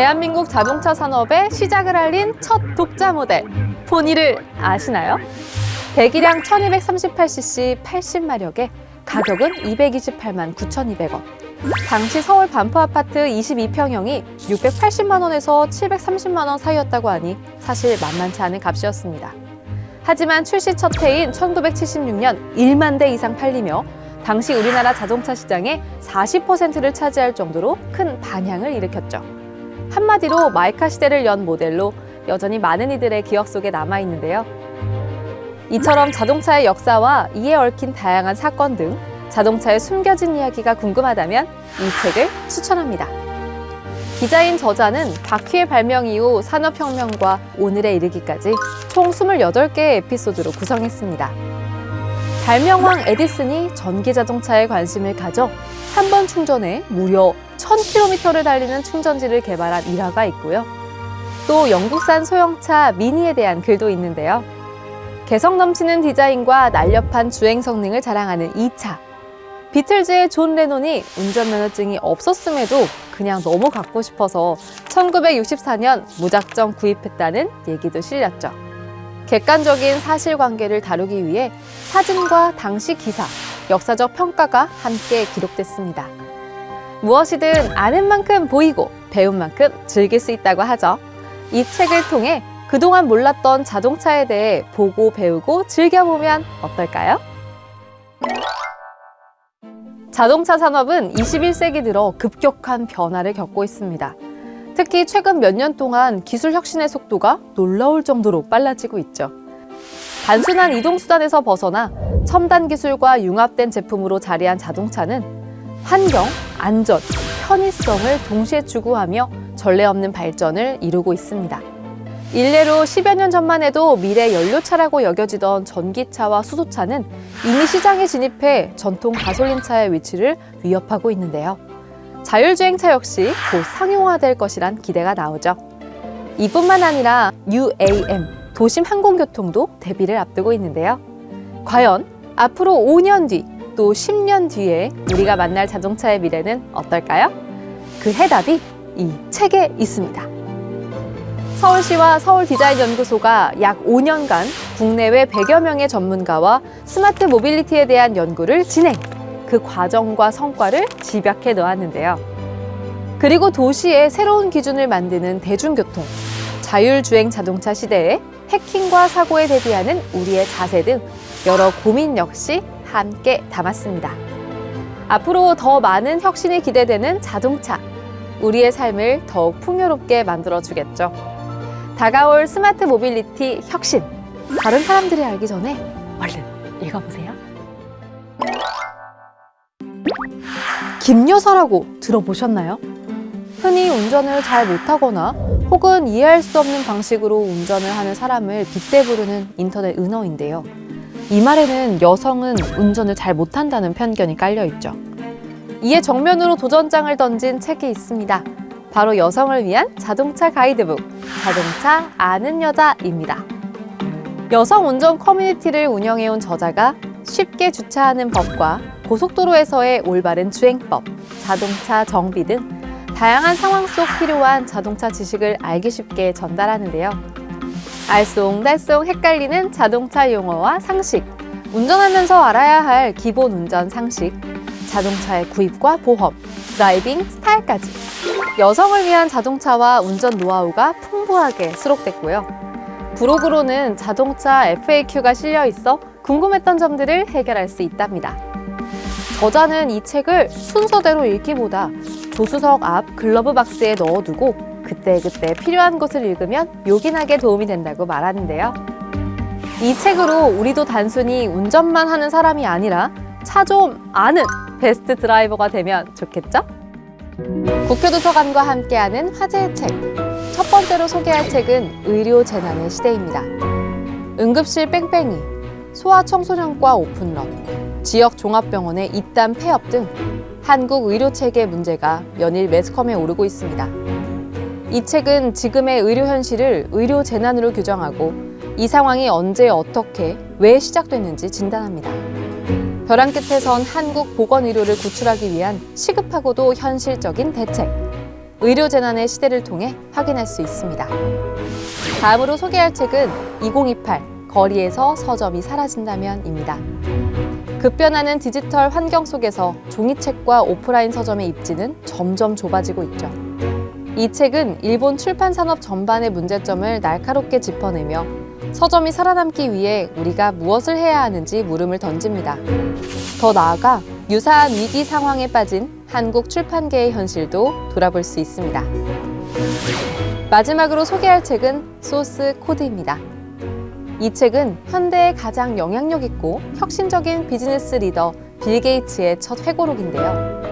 대한민국 자동차 산업의 시작을 알린 첫 독자 모델, 포니를 아시나요? 배기량 1238cc 80마력에 가격은 228만 9,200원. 당시 서울 반포 아파트 22평형이 680만 원에서 730만 원 사이였다고 하니 사실 만만치 않은 값이었습니다. 하지만 출시 첫 해인 1976년 1만 대 이상 팔리며 당시 우리나라 자동차 시장의 40%를 차지할 정도로 큰 반향을 일으켰죠. 한마디로 마이카 시대를 연 모델로 여전히 많은 이들의 기억 속에 남아있는데요. 이처럼 자동차의 역사와 이에 얽힌 다양한 사건 등 자동차의 숨겨진 이야기가 궁금하다면 이 책을 추천합니다. 기자인 저자는 바퀴의 발명 이후 산업혁명과 오늘에 이르기까지 총 28개의 에피소드로 구성했습니다. 발명왕 에디슨이 전기자동차에 관심을 가져 한 번 충전에 무려 1000km를 달리는 충전지를 개발한 일화가 있고요. 또 영국산 소형차 미니에 대한 글도 있는데요. 개성 넘치는 디자인과 날렵한 주행 성능을 자랑하는 이 차. 비틀즈의 존 레논이 운전면허증이 없었음에도 그냥 너무 갖고 싶어서 1964년 무작정 구입했다는 얘기도 실렸죠. 객관적인 사실관계를 다루기 위해 사진과 당시 기사, 역사적 평가가 함께 기록됐습니다. 무엇이든 아는 만큼 보이고 배운 만큼 즐길 수 있다고 하죠. 이 책을 통해 그동안 몰랐던 자동차에 대해 보고 배우고 즐겨보면 어떨까요? 자동차 산업은 21세기 들어 급격한 변화를 겪고 있습니다. 특히 최근 몇 년 동안 기술 혁신의 속도가 놀라울 정도로 빨라지고 있죠. 단순한 이동수단에서 벗어나 첨단 기술과 융합된 제품으로 자리한 자동차는 환경, 안전, 편의성을 동시에 추구하며 전례 없는 발전을 이루고 있습니다. 일례로 10여 년 전만 해도 미래 연료차라고 여겨지던 전기차와 수소차는 이미 시장에 진입해 전통 가솔린차의 위치를 위협하고 있는데요. 자율주행차 역시 곧 상용화될 것이란 기대가 나오죠. 이뿐만 아니라 UAM, 도심 항공교통도 데뷔를 앞두고 있는데요. 과연 앞으로 5년 뒤, 또 10년 뒤에 우리가 만날 자동차의 미래는 어떨까요? 그 해답이 이 책에 있습니다. 서울시와 서울디자인연구소가 약 5년간 국내외 100여 명의 전문가와 스마트 모빌리티에 대한 연구를 진행, 그 과정과 성과를 집약해 놓았는데요. 그리고 도시의 새로운 기준을 만드는 대중교통, 자율주행 자동차 시대에 해킹과 사고에 대비하는 우리의 자세 등 여러 고민 역시 함께 담았습니다. 앞으로 더 많은 혁신이 기대되는 자동차, 우리의 삶을 더욱 풍요롭게 만들어주겠죠. 다가올 스마트 모빌리티 혁신, 다른 사람들이 알기 전에 얼른 읽어보세요. 김여사라고 들어보셨나요? 흔히 운전을 잘 못하거나 혹은 이해할 수 없는 방식으로 운전을 하는 사람을 빗대 부르는 인터넷 은어인데요. 이 말에는 여성은 운전을 잘 못한다는 편견이 깔려있죠. 이에 정면으로 도전장을 던진 책이 있습니다. 바로 여성을 위한 자동차 가이드북, 자동차 아는 여자입니다. 여성 운전 커뮤니티를 운영해온 저자가 쉽게 주차하는 법과 고속도로에서의 올바른 주행법, 자동차 정비 등 다양한 상황 속 필요한 자동차 지식을 알기 쉽게 전달하는데요. 알쏭달쏭 헷갈리는 자동차 용어와 상식, 운전하면서 알아야 할 기본 운전 상식, 자동차의 구입과 보험, 드라이빙 스타일까지 여성을 위한 자동차와 운전 노하우가 풍부하게 수록됐고요. 부록으로는 자동차 FAQ가 실려 있어 궁금했던 점들을 해결할 수 있답니다. 저자는 이 책을 순서대로 읽기보다 조수석 앞 글러브 박스에 넣어두고 그때그때 필요한 것을 읽으면 요긴하게 도움이 된다고 말하는데요. 이 책으로 우리도 단순히 운전만 하는 사람이 아니라 차 좀 아는 베스트 드라이버가 되면 좋겠죠? 국회도서관과 함께하는 화제의 책. 첫 번째로 소개할 책은 의료 재난의 시대입니다. 응급실 뺑뺑이, 소아청소년과 오픈런, 지역 종합병원의 입단 폐업 등 한국 의료체계 문제가 연일 매스컴에 오르고 있습니다. 이 책은 지금의 의료 현실을 의료 재난으로 규정하고 이 상황이 언제 어떻게 왜 시작됐는지 진단합니다. 벼랑 끝에 선 한국 보건의료를 구출하기 위한 시급하고도 현실적인 대책. 의료재난의 시대를 통해 확인할 수 있습니다. 다음으로 소개할 책은 2028 거리에서 서점이 사라진다면입니다. 급변하는 디지털 환경 속에서 종이책과 오프라인 서점의 입지는 점점 좁아지고 있죠. 이 책은 일본 출판 산업 전반의 문제점을 날카롭게 짚어내며 서점이 살아남기 위해 우리가 무엇을 해야 하는지 물음을 던집니다. 더 나아가 유사한 위기 상황에 빠진 한국 출판계의 현실도 돌아볼 수 있습니다. 마지막으로 소개할 책은 소스 코드입니다. 이 책은 현대의 가장 영향력 있고 혁신적인 비즈니스 리더 빌 게이츠의 첫 회고록인데요.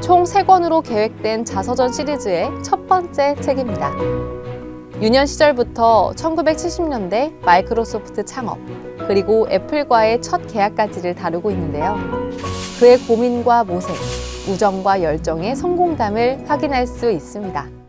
총 3권으로 계획된 자서전 시리즈의 첫 번째 책입니다. 유년 시절부터 1970년대 마이크로소프트 창업, 그리고 애플과의 첫 계약까지를 다루고 있는데요. 그의 고민과 모색, 우정과 열정의 성공담을 확인할 수 있습니다.